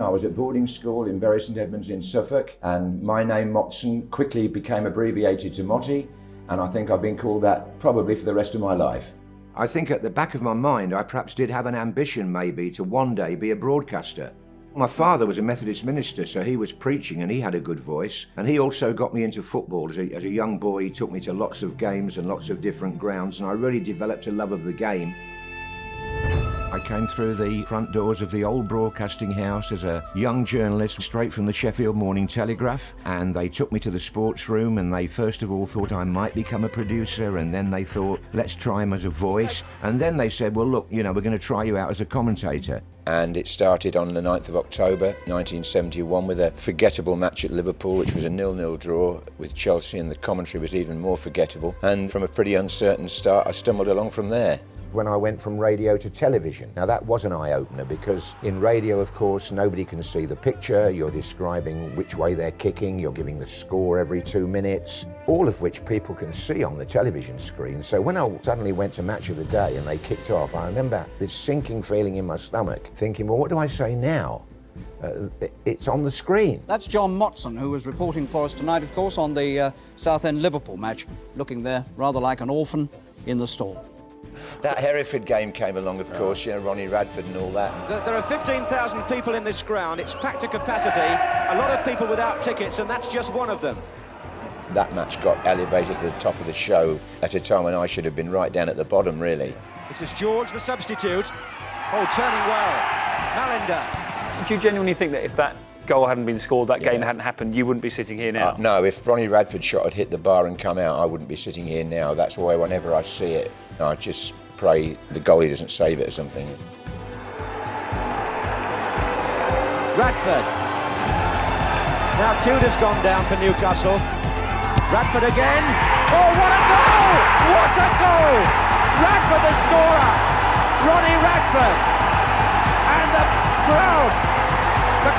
I was at boarding school in Bury St Edmunds in Suffolk, and my name, Motson, quickly became abbreviated to MOTTY, and I think I've been called that probably for the rest of my life. I think at the back of my mind I perhaps did have an ambition maybe to one day be a broadcaster. My father was a Methodist minister, so he was preaching and he had a good voice, and he also got me into football. As a young boy, he took me to lots of games and lots of different grounds, and I really developed a love of the game. I came through the front doors of the old broadcasting house as a young journalist straight from the Sheffield Morning Telegraph, and they took me to the sports room, and they first of all thought I might become a producer, and then they thought, let's try him as a voice, and then they said, well look, you know, we're going to try you out as a commentator. And it started on the 9th of October 1971 with a forgettable match at Liverpool, which was a 0-0 draw with Chelsea, and the commentary was even more forgettable, and from a pretty uncertain start I stumbled along from there. When I went from radio to television. Now that was an eye-opener, because in radio, of course, nobody can see the picture. You're describing which way they're kicking, you're giving the score every 2 minutes, all of which people can see on the television screen. So when I suddenly went to Match of the Day and they kicked off, I remember this sinking feeling in my stomach, thinking, well, what do I say now? It's on the screen. That's John Motson, who was reporting for us tonight, of course, on the Southend Liverpool match, looking there rather like an orphan in the storm. That Hereford game came along, of course, you know, Ronnie Radford and all that. There are 15,000 people in this ground. It's packed to capacity. A lot of people without tickets, and that's just one of them. That match got elevated to the top of the show at a time when I should have been right down at the bottom, really. This is George, the substitute. Oh, turning well. Malinder. Do you genuinely think that if that goal hadn't been scored, that game hadn't happened, you wouldn't be sitting here now? No, if Ronnie Radford's shot had hit the bar and come out, I wouldn't be sitting here now. That's why whenever I see it, I just pray the goalie doesn't save it or something. Radford. Now Tudor's gone down for Newcastle. Radford again. Oh, what a goal! What a goal! Radford the scorer. Ronnie Radford. And the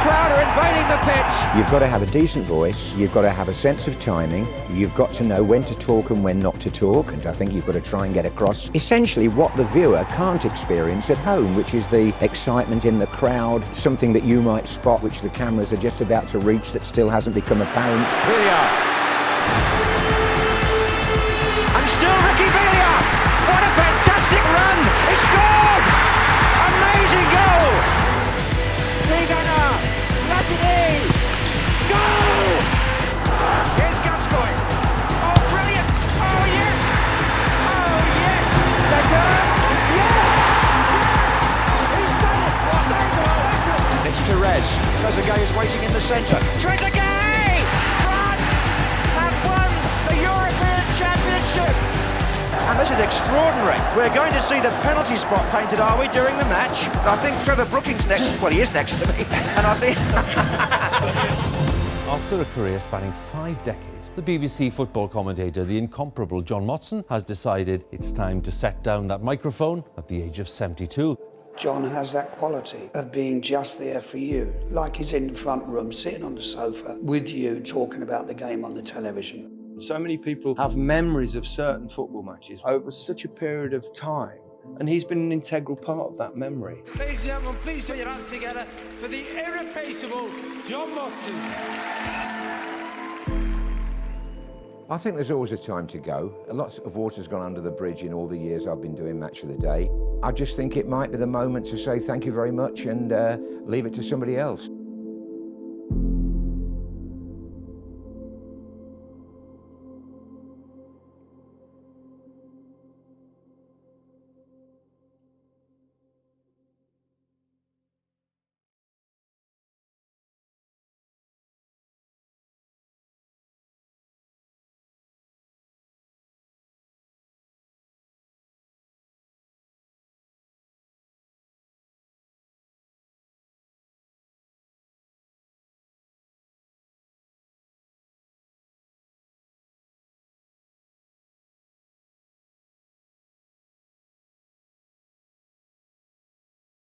crowd are invading the pitch. You've got to have a decent voice, you've got to have a sense of timing, you've got to know when to talk and when not to talk, and I think you've got to try and get across essentially what the viewer can't experience at home, which is the excitement in the crowd, something that you might spot which the cameras are just about to reach that still hasn't become apparent. Villiers. And still Ricky Villiers. What a fantastic run! He scored! Amazing goal! Goal! Here's Gascoigne. Oh, brilliant! Oh, yes! Oh, yes! Becker! Yes! He's done it! It's Therese. Trezeguet is waiting in the centre. Trezeguet! France have won the European Championship! And this is extraordinary. We're going to see the penalty spot painted, are we, during the match? I think Trevor Brooking's next. Well, he is next to me. And I think... After a career spanning 5 decades, the BBC football commentator, the incomparable John Motson, has decided it's time to set down that microphone at the age of 72. John has that quality of being just there for you, like he's in the front room, sitting on the sofa with you, talking about the game on the television. So many people have memories of certain football matches over such a period of time, and he's been an integral part of that memory. Ladies and gentlemen, please put your hands together for the irreplaceable John Motson. I think there's always a time to go. Lots of water's gone under the bridge in all the years I've been doing Match of the Day. I just think it might be the moment to say thank you very much and leave it to somebody else.